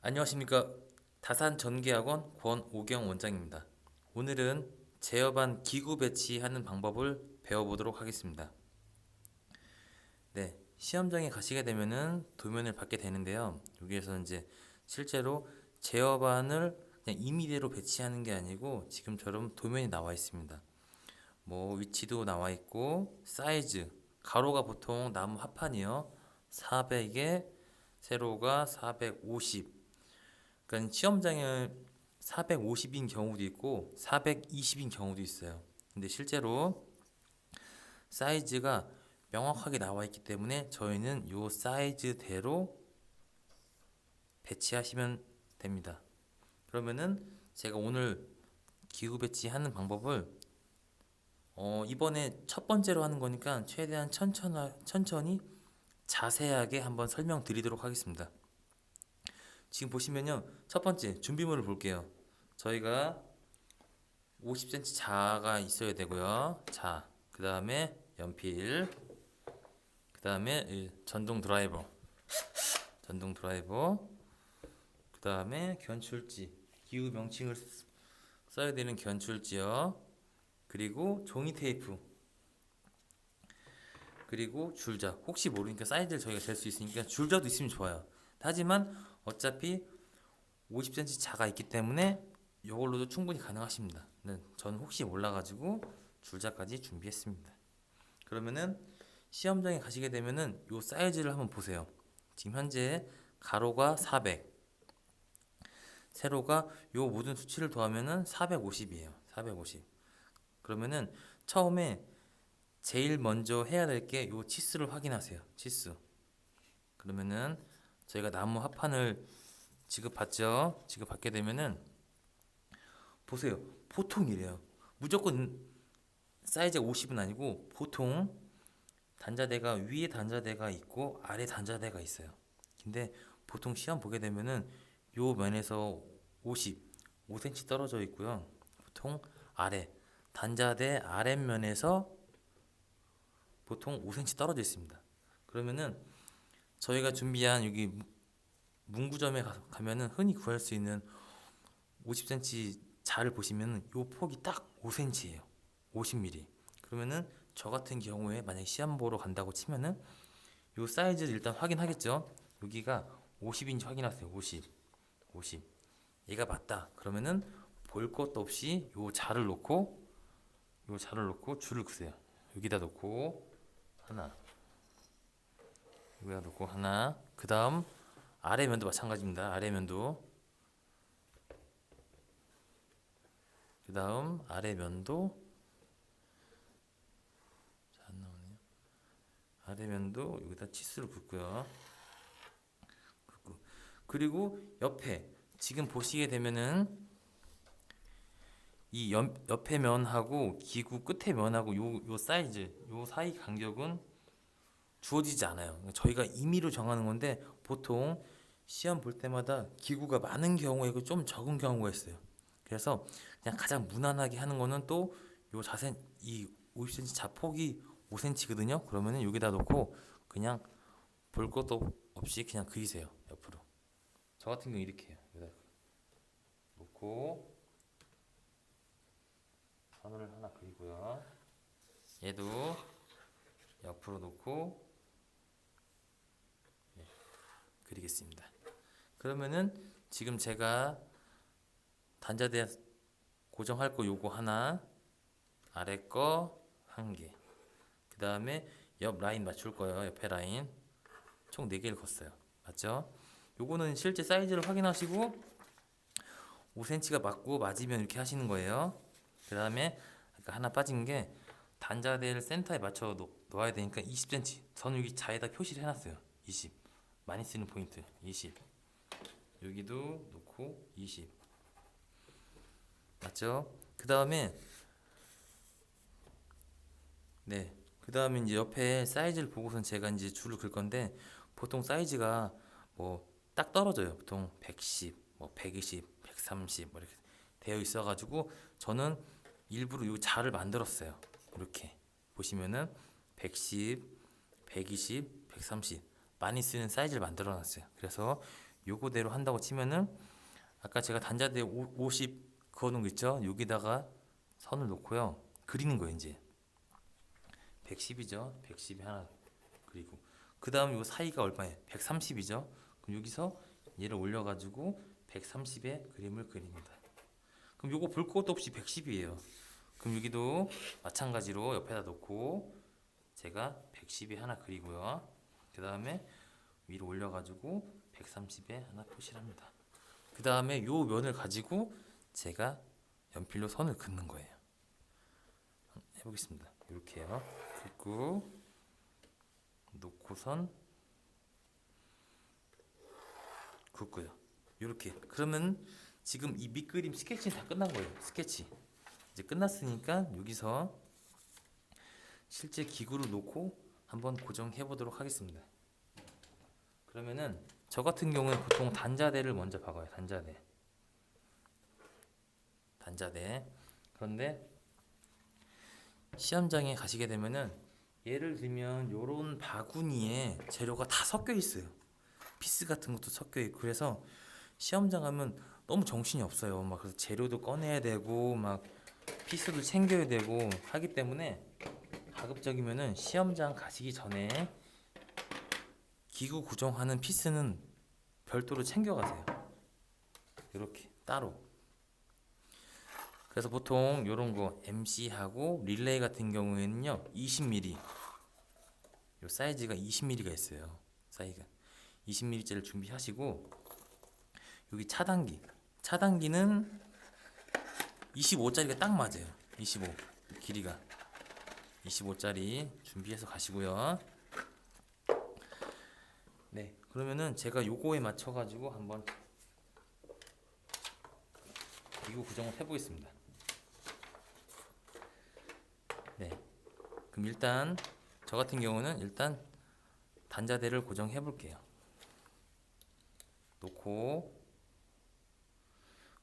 안녕하십니까. 다산전기학원 권오경 원장입니다. 오늘은 제어반 기구 배치하는 방법을 배워보도록 하겠습니다. 네, 시험장에 가시게 되면은 도면을 받게 되는데요. 여기에서 이제 실제로 제어반을 그냥 임의대로 배치하는 게 아니고 지금처럼 도면이 나와 있습니다. 뭐 위치도 나와 있고 사이즈, 가로가 보통 나무 합판이요. 400에 세로가 450. 그러니까 시험장에 450인 경우도 있고 420인 경우도 있어요. 근데 실제로 사이즈가 명확하게 나와 있기 때문에 저희는 이 사이즈대로 배치하시면 됩니다. 그러면은 제가 오늘 기구 배치하는 방법을 이번에 첫 번째로 하는 거니까 최대한 천천히 자세하게 한번 설명드리도록 하겠습니다. 지금 보시면요, 첫 번째 준비물을 볼게요. 저희가 50cm 자가 있어야 되고요. 자, 그 다음에 연필, 그 다음에 전동 드라이버, 그 다음에 견출지, 기후 명칭을 써야 되는 견출지요. 그리고 종이 테이프, 그리고 줄자. 혹시 모르니까 사이즈를 저희가 잴 수 있으니까 줄자도 있으면 좋아요. 하지만 어차피 50cm 자가 있기 때문에 이걸로도 충분히 가능하십니다. 네, 저는 혹시 몰라가지고 줄자까지 준비했습니다. 그러면은 시험장에 가시게 되면은 요 사이즈를 한번 보세요. 지금 현재 가로가 400, 세로가 요 모든 수치를 더하면은 450이에요. 450. 그러면은 처음에 제일 먼저 해야 될 게 요 치수를 확인하세요. 치수. 그러면은 저희가 나무 합판을 지급받죠. 지급받게 되면은 보세요. 보통 이래요. 무조건 사이즈가 50은 아니고 보통 단자대가 위에 단자대가 있고 아래 단자대가 있어요. 근데 보통 시험 보게 되면은 요 면에서 50, 5cm 떨어져 있고요. 보통 아래 단자대 아랫면에서 보통 5cm 떨어져 있습니다. 그러면은 저희가 준비한 여기 문구점에 가면은 흔히 구할 수 있는 50cm 자를 보시면은 요 폭이 딱 5cm예요. 50mm. 그러면은 저 같은 경우에 만약에 시험 보러 간다고 치면은 요 사이즈를 일단 확인하겠죠. 여기가 50인지 확인하세요. 50. 50. 얘가 맞다. 그러면은 볼 것도 없이 요 자를 놓고 줄을 그세요. 여기다 놓고 하나. 여기다 놓고 하나. 그다음 아래 면도 마찬가지입니다. 아래 면도. 그다음 아래 면도 자, 안 나오네요. 아래 면도 여기다 치수를 긋고요. 긋고. 그리고 옆에 지금 보시게 되면은 이 옆에 면하고 기구 끝에 면하고 요 사이즈, 요 사이 간격은 주어지지 않아요. 저희가 임의로 정하는 건데 보통 시험 볼 때마다 기구가 많은 경우에 있고 좀 적은 경우가 있어요. 그래서 그냥 가장 무난하게 하는 거는 또 요 자세 이 50cm 자폭이 5cm거든요. 그러면은 여기다 놓고 그냥 볼 것도 없이 그냥 그리세요. 옆으로. 저 같은 경우 이렇게 해요. 여기다 놓고 선을 하나 그리고요. 얘도 옆으로 놓고 그리겠습니다. 그러면은 지금 제가 단자대 고정할 거 요거 하나, 아래 거 한 개. 그 다음에 옆 라인 맞출 거예요. 옆에 라인. 총 4개를 걷어요. 맞죠? 요거는 실제 사이즈를 확인하시고 5cm가 맞고 맞으면 이렇게 하시는 거예요. 그 다음에 하나 빠진 게 단자대를 센터에 맞춰 놓아야 되니까 20cm. 저는 여기 자에다 표시를 해놨어요. 20. 많이 쓰는 포인트 20. 여기도 놓고 20. 맞죠? 그 다음에 네. 그 다음에 이제 옆에 사이즈를 보고선 제가 이제 줄을 긋을 건데 보통 사이즈가 뭐 딱 떨어져요. 보통 110, 뭐 120, 130 뭐 이렇게 되어 있어가지고 저는 일부러 요 자를 만들었어요. 이렇게 보시면은 110, 120, 130 많이 쓰는 사이즈를 만들어놨어요. 그래서 요거대로 한다고 치면은 아까 제가 단자대 50 그어놓은 거 있죠? 여기다가 선을 놓고요. 그리는 거예요, 이제. 110이죠? 110이 하나 그리고 그 다음 요 사이가 얼마예요? 130이죠? 그럼 여기서 얘를 올려가지고 130의 그림을 그립니다. 그럼 요거 볼 것도 없이 110이에요. 그럼 여기도 마찬가지로 옆에다 놓고 제가 110에 하나 그리고요. 그 다음에 위로 올려가지고 130에 하나 표시를 합니다. 그 다음에 요 면을 가지고 제가 연필로 선을 긋는 거예요. 해보겠습니다. 이렇게요. 긋고 놓고선 긋고요. 이렇게. 그러면 지금 이 밑그림 스케치는 다 끝난 거예요. 스케치 이제 끝났으니까 여기서 실제 기구를 놓고 한번 고정해 보도록 하겠습니다. 그러면은 저 같은 경우는 보통 단자대를 먼저 박아요. 단자대. 그런데 시험장에 가시게 되면은 예를 들면 요런 바구니에 재료가 다 섞여 있어요. 피스 같은 것도 섞여 있고 그래서 시험장 가면 너무 정신이 없어요. 막 그래서 재료도 꺼내야 되고 막 피스도 챙겨야 되고 하기 때문에 가급적이면은 시험장 가시기 전에 기구 고정하는 피스는 별도로 챙겨가세요. 이렇게 따로. 그래서 보통 요런 거 MC하고 릴레이 같은 경우에는요 20mm 요 사이즈가 20mm가 있어요. 사이즈가 20mm짜리를 준비하시고 여기 차단기는 25짜리가 딱 맞아요. 25 길이가 25짜리 준비해서 가시고요. 네, 그러면은 제가 요거에 맞춰 가지고 한번 기구 구정을 해보겠습니다. 네, 그럼 일단 저 같은 경우는 일단 단자대를 고정해 볼게요. 놓고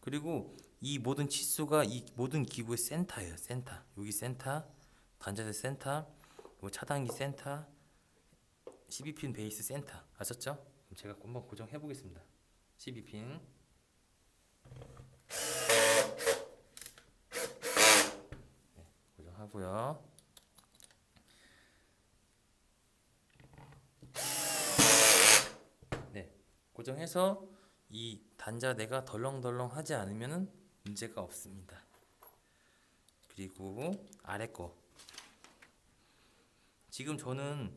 그리고 이 모든 치수가 이 모든 기구의 센터예요. 센터. 여기 센터, 단자대 센터, 요 차단기 센터, 12핀 베이스 센터. 아셨죠? 그럼 제가 한번 고정해 보겠습니다. 12핀. 네, 고정하고요. 네, 고정해서 이 단자대가 덜렁덜렁 하지 않으면 문제가 없습니다. 그리고 아래 거 지금 저는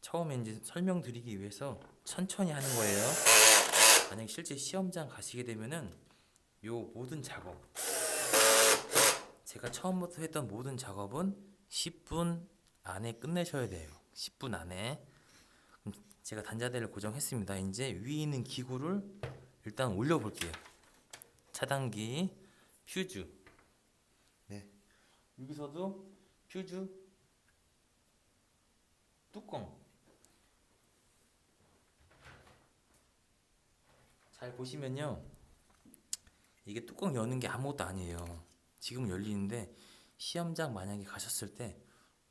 처음에 이제 설명드리기 위해서 천천히 하는 거예요. 만약 실제 시험장 가시게 되면은 요 모든 작업 제가 처음부터 했던 모든 작업은 10분 안에 끝내셔야 돼요. 10분 안에. 제가 단자대를 고정했습니다. 이제 위에 있는 기구를 일단 올려 볼게요. 차단기, 퓨즈. 네. 여기서도 퓨즈 뚜껑. 잘 보시면요. 이게 뚜껑 여는 게 아무것도 아니에요. 지금 열리는데 시험장 만약에 가셨을 때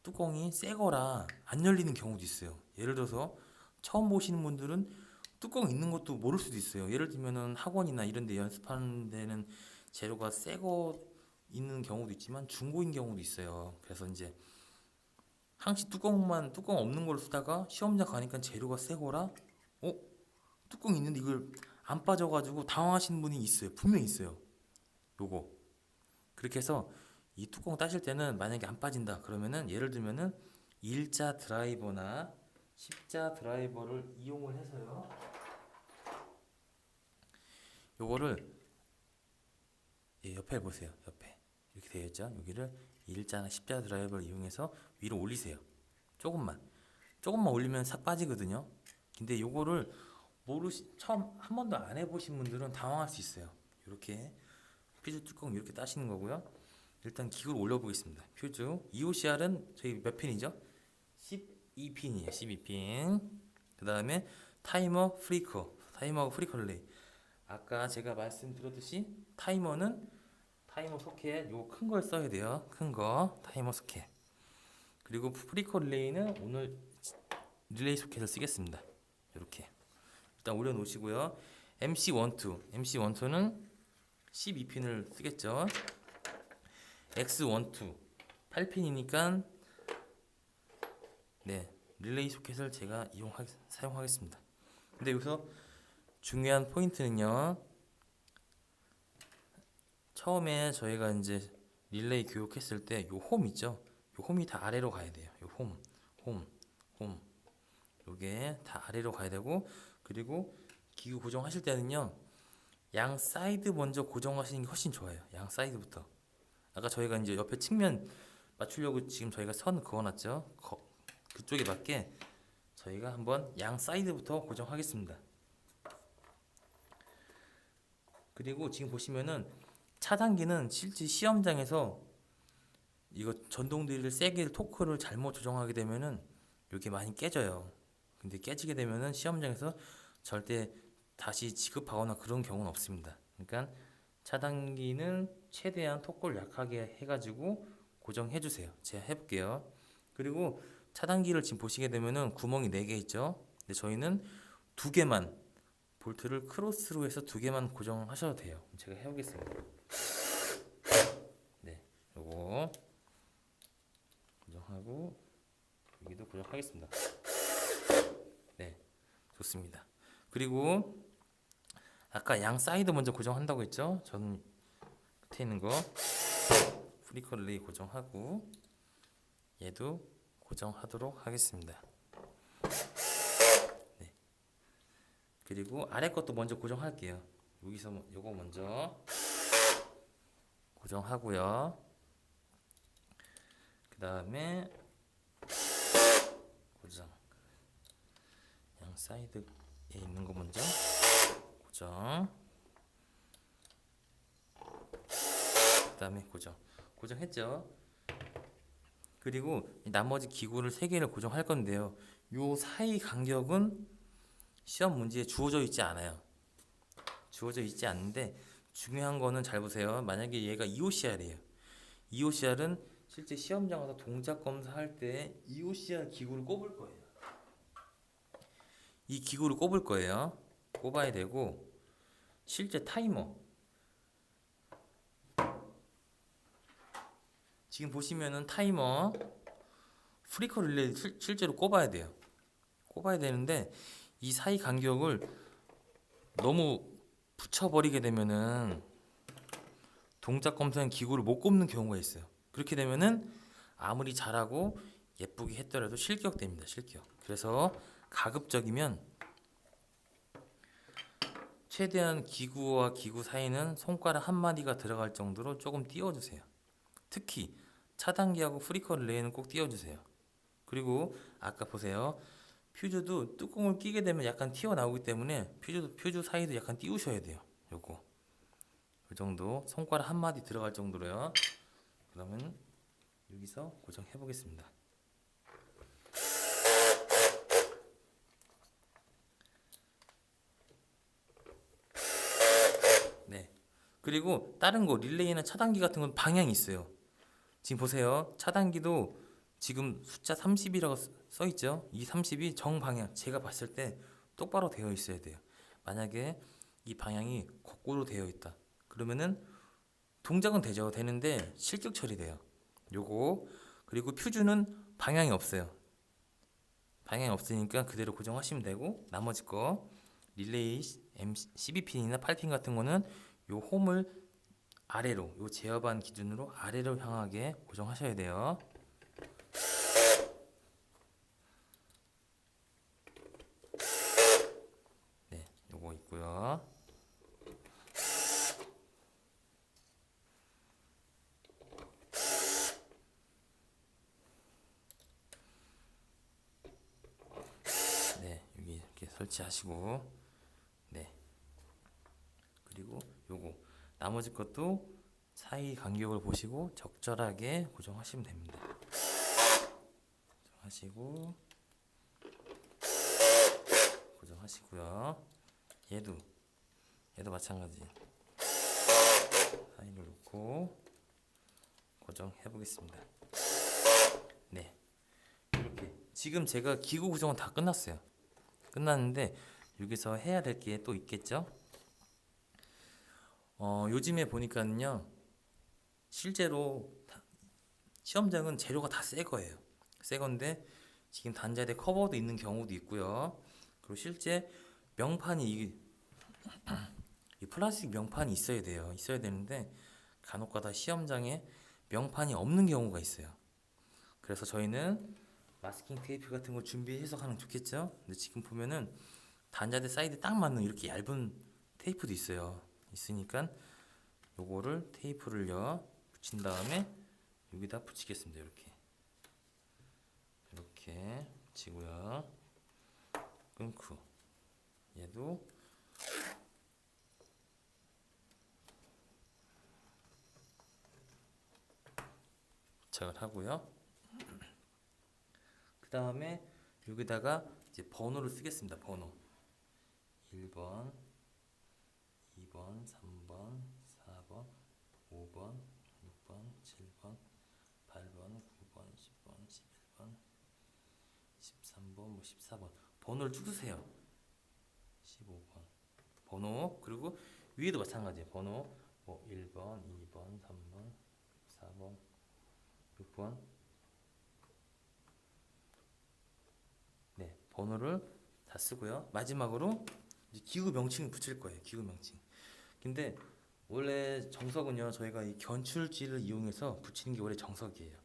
뚜껑이 새 거라 안 열리는 경우도 있어요. 예를 들어서 처음 보시는 분들은 뚜껑 있는 것도 모를 수도 있어요. 예를 들면은 학원이나 이런 데 연습하는 데는 재료가 새 거 있는 경우도 있지만 중고인 경우도 있어요. 그래서 이제 항시 뚜껑 없는 걸 쓰다가 시험장 가니까 재료가 새 거라 뚜껑 있는데 이걸 안 빠져가지고 당황하시는 분이 있어요. 분명히 있어요. 요거 그렇게 해서 이 뚜껑 따실 때는 만약에 안 빠진다 그러면은 예를 들면은 일자 드라이버나 십자 드라이버를 이용을 해서요. 요거를 옆에 보세요. 옆에 이렇게 되어 있죠. 여기를 일자나 십자 드라이버를 이용해서 위로 올리세요. 조금만 올리면 싹 빠지거든요. 근데 요거를 처음 한 번도 안 해보신 분들은 당황할 수 있어요. 이렇게 퓨즈 뚜껑 이렇게 따시는 거고요. 일단 기구를 올려보겠습니다. 퓨즈 EOCR은 저희 몇 핀이죠? 12핀이에요. 12핀. 그 다음에 타이머 프리커 릴레이. 아까 제가 말씀드렸듯이 타이머 소켓 요 큰 걸 써야 돼요. 큰 거 타이머 소켓. 그리고 프리커 릴레이는 오늘 릴레이 소켓을 쓰겠습니다. 이렇게 일단 올려놓으시고요. MC12는 12핀을 쓰겠죠. X12 8핀이니까 네, 릴레이 소켓을 제가 사용하겠습니다. 근데 여기서 중요한 포인트는요. 처음에 저희가 이제 릴레이 교육했을 때 요 홈 있죠? 요 홈이 다 아래로 가야 돼요. 요 홈. 요게 다 아래로 가야 되고, 그리고 기구 고정하실 때는요. 양 사이드 먼저 고정하시는 게 훨씬 좋아요. 양 사이드부터. 아까 저희가 이제 옆에 측면 맞추려고 지금 저희가 선 그어놨죠? 그쪽에 맞게 저희가 한번 양 사이드부터 고정하겠습니다. 그리고 지금 보시면은 차단기는 실제 시험장에서 이거 전동 드릴 세게 토크를 잘못 조정하게 되면은 이게 많이 깨져요. 근데 깨지게 되면은 시험장에서 절대 다시 지급하거나 그런 경우는 없습니다. 그러니까 차단기는 최대한 토크를 약하게 해가지고 고정해 주세요. 제가 해볼게요. 그리고 차단기를 지금 보시게 되면은 구멍이 4개 있죠. 근데 저희는 2개만 볼트를 크로스로 해서 2개만 고정하셔도 돼요. 제가 해보겠습니다. 네, 요거 고정하고 여기도 고정하겠습니다. 네, 좋습니다. 그리고 아까 양 사이드 먼저 고정한다고 했죠? 전 끝에 있는 거 프리커 릴레이 고정하고 얘도 고정하도록 하겠습니다. 네. 그리고 아래 것도 먼저 고정할게요. 여기서 요거 먼저 고정하고요. 그 다음에 고정. 양 사이드에 있는 거 먼저 고정. 그 다음에 고정했죠. 그리고 나머지 기구를 3개를 고정할 건데요. 요 사이 간격은 시험 문제에 주어져 있지 않아요. 주어져 있지 않는데 중요한 거는 잘 보세요. 만약에 얘가 EOCR이에요. EOCR은 실제 시험장 가서 동작 검사할 때 EOCR 기구를 꼽을 거예요. 이 기구를 꼽을 거예요. 꼽아야 되고, 실제 타이머 지금 보시면은 타이머 프리커 릴레이 실제로 꼽아야 돼요. 꼽아야 되는데 이 사이 간격을 너무 붙여버리게 되면은 동작 검사용 기구를 못 꼽는 경우가 있어요. 그렇게 되면은 아무리 잘하고 예쁘게 했더라도 실격됩니다. 실격. 그래서 가급적이면 최대한 기구와 기구 사이는 손가락 한 마디가 들어갈 정도로 조금 띄워주세요. 특히 차단기하고 프리커 릴레이는 꼭 띄워주세요. 그리고 아까 보세요. 퓨즈도 뚜껑을 끼게 되면 약간 튀어나오기 때문에 퓨즈 사이도 약간 띄우셔야 돼요. 요거 이 정도 손가락 한 마디 들어갈 정도로요. 그러면 여기서 고정해 보겠습니다. 네. 그리고 다른 거 릴레이나 차단기 같은 건 방향이 있어요. 지금 보세요. 차단기도 지금 숫자 30이라고 써 있죠. 이 30이 정방향, 제가 봤을 때 똑바로 되어 있어야 돼요. 만약에 이 방향이 거꾸로 되어 있다 그러면은 동작은 되는데 실격 처리돼요. 요거. 그리고 퓨즈는 방향이 없어요. 방향이 없으니까 그대로 고정하시면 되고, 나머지 거 릴레이 M12핀이나 8핀 같은 거는 요 홈을 아래로, 요 제어반 기준으로 아래로 향하게 고정하셔야 돼요. 네, 요거 있고요. 네, 여기 이렇게 설치하시고, 네. 그리고 요거 나머지 것도 사이 간격을 보시고 적절하게 고정하시면 됩니다. 고정하시고요. 얘도 마찬가지. 사이를 놓고 고정해 보겠습니다. 네, 이렇게 지금 제가 기구 구성은 다 끝났어요. 끝났는데 여기서 해야 될 게 또 있겠죠? 요즘에 보니까는요, 실제로 시험장은 재료가 다 새 거예요. 새 건데 지금 단자대 커버도 있는 경우도 있고요. 그리고 실제 명판이 이 플라스틱 명판이 있어야 돼요. 있어야 되는데 간혹가다 시험장에 명판이 없는 경우가 있어요. 그래서 저희는 마스킹 테이프 같은 거 준비해서 하면 좋겠죠? 근데 지금 보면은 단자대 사이드 딱 맞는 이렇게 얇은 테이프도 있어요. 있으니까 요거를 테이프를요 붙인 다음에 여기다 붙이겠습니다. 이렇게 붙이고요. 끊고 얘도 부착을 하고요. 그 다음에 여기다가 이제 번호를 쓰겠습니다. 번호 1번, 2번, 3번, 4번, 5번, 6번, 7번, 8번, 9번, 10번, 11번, 13번, 뭐 14번 번호를 쭉 쓰세요. 15번 번호. 그리고 위에도 마찬가지예요. 번호 뭐 1번, 2번, 3번, 4번, 6번. 네, 번호를 다 쓰고요. 마지막으로 이제 기구 명칭을 붙일 거예요. 기구 명칭. 근데 원래 정석은요, 저희가 이 견출지를 이용해서 붙이는 게 원래 정석이에요.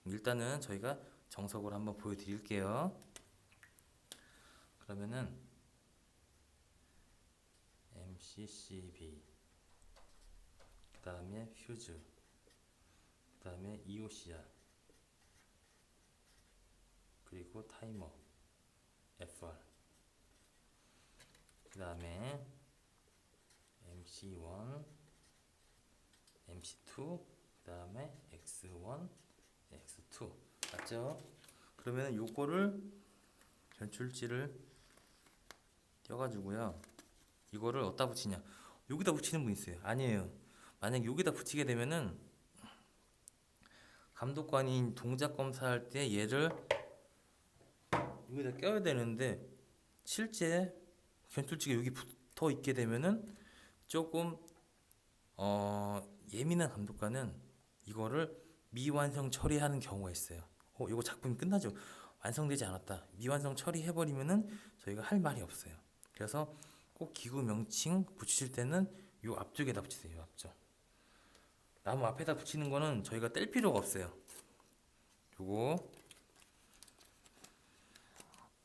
일단은 저희가 정석으로 한번 보여드릴게요. 그러면은 MCCB, 그 다음에 퓨즈, 그 다음에 EOCR, 그리고 타이머 FR, 그 다음에 MC1, MC2, 그 다음에 X1, X2. 맞죠? 그러면 요거를 견출지를 띄워가지고요. 이거를 어디다 붙이냐? 여기다 붙이는 분 있어요. 아니에요. 만약 여기다 붙이게 되면은 감독관이 동작 검사할 때 얘를 여기다 껴야 되는데 실제 견출지가 여기 붙어 있게 되면은 조금 예민한 감독관은 이거를 미완성 처리하는 경우가 있어요. 이거 작품이 끝나죠? 완성되지 않았다. 미완성 처리해버리면은 저희가 할 말이 없어요. 그래서 꼭 기구 명칭 붙이실 때는 요 앞쪽에다 붙이세요. 요 앞쪽. 나무 앞에다 붙이는 거는 저희가 뗄 필요가 없어요. 요거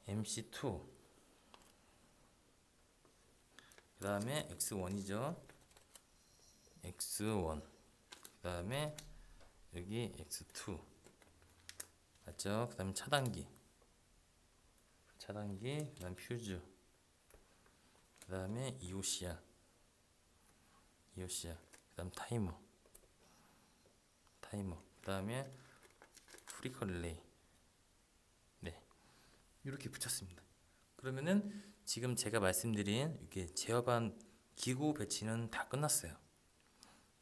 MC2, 그 다음에 X1이죠. X1, 그 다음에 여기 X2 맞죠? 그 다음에 차단기, 그 다음 퓨즈, 그 다음에 EOCR, 그 다음 타이머, 그 다음에 프리커 릴레이. 네, 이렇게 붙였습니다. 그러면은 지금 제가 말씀드린 이렇게 제어반 기구 배치는 다 끝났어요.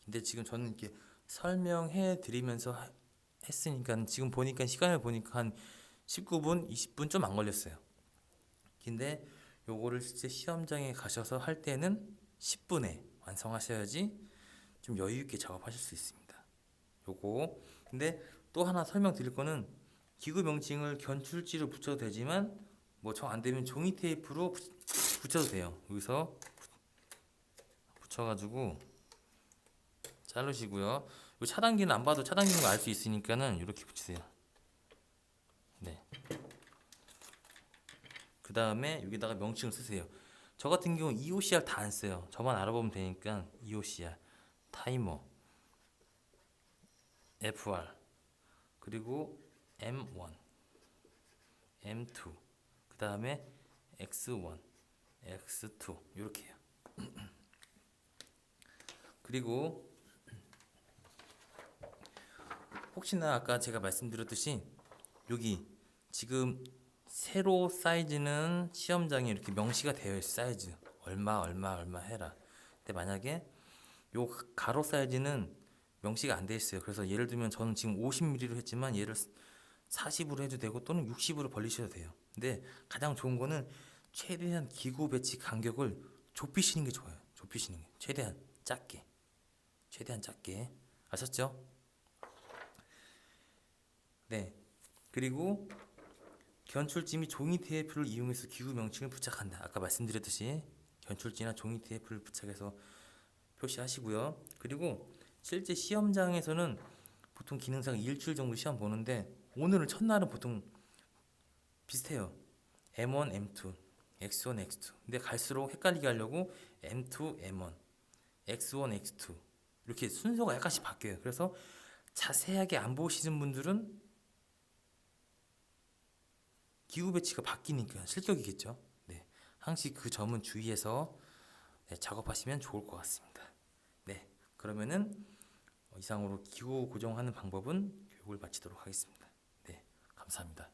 근데 지금 저는 이렇게 설명해 드리면서 했으니까 지금 보니까 시간을 보니까 한 19분, 20분 좀 안 걸렸어요. 근데 요거를 실제 시험장에 가셔서 할 때는 10분에 완성하셔야지 좀 여유 있게 작업하실 수 있습니다. 요거. 근데 또 하나 설명드릴 거는 기구 명칭을 견출지로 붙여도 되지만 뭐 정 안 되면 종이 테이프로 붙여도 돼요. 여기서 붙여가지고 자르시고요. 요 차단기는 안 봐도 차단기인 거 알 수 있으니까는 이렇게 붙이세요. 네. 그 다음에 여기다가 명칭을 쓰세요. 저 같은 경우 EOCR 다 안 써요. 저만 알아보면 되니까 EOCR, 타이머, FR, 그리고 M1, M2, 그 다음에 X1, X2 이렇게 해요. 그리고 혹시나 아까 제가 말씀드렸듯이 여기 지금 세로 사이즈는 시험장에 이렇게 명시가 되어 있어요. 사이즈 얼마 해라. 근데 만약에 요 가로 사이즈는 명시가 안 돼 있어요. 그래서 예를 들면 저는 지금 50mm로 했지만 얘를 40으로 해도 되고 또는 60으로 벌리셔도 돼요. 근데 가장 좋은 거는 최대한 기구 배치 간격을 좁히시는 게 좋아요. 좁히시는 게 최대한 작게. 최대한 작게. 아셨죠? 네. 그리고 견출지 및 종이 테이프를 이용해서 기구 명칭을 부착한다. 아까 말씀드렸듯이 견출지나 종이 테이프를 부착해서 표시하시고요. 그리고 실제 시험장에서는 보통 기능상 일주일 정도 시험 보는데 오늘은 첫날은 보통 비슷해요. M1, M2, X1, X2. 근데 갈수록 헷갈리게 하려고 M2, M1, X1, X2 이렇게 순서가 약간씩 바뀌어요. 그래서 자세하게 안 보시는 분들은 기구 배치가 바뀌니까 실격이겠죠. 네, 항시 그 점은 주의해서 네, 작업하시면 좋을 것 같습니다. 네, 그러면은 이상으로 기구 고정하는 방법은 교육을 마치도록 하겠습니다. 네, 감사합니다.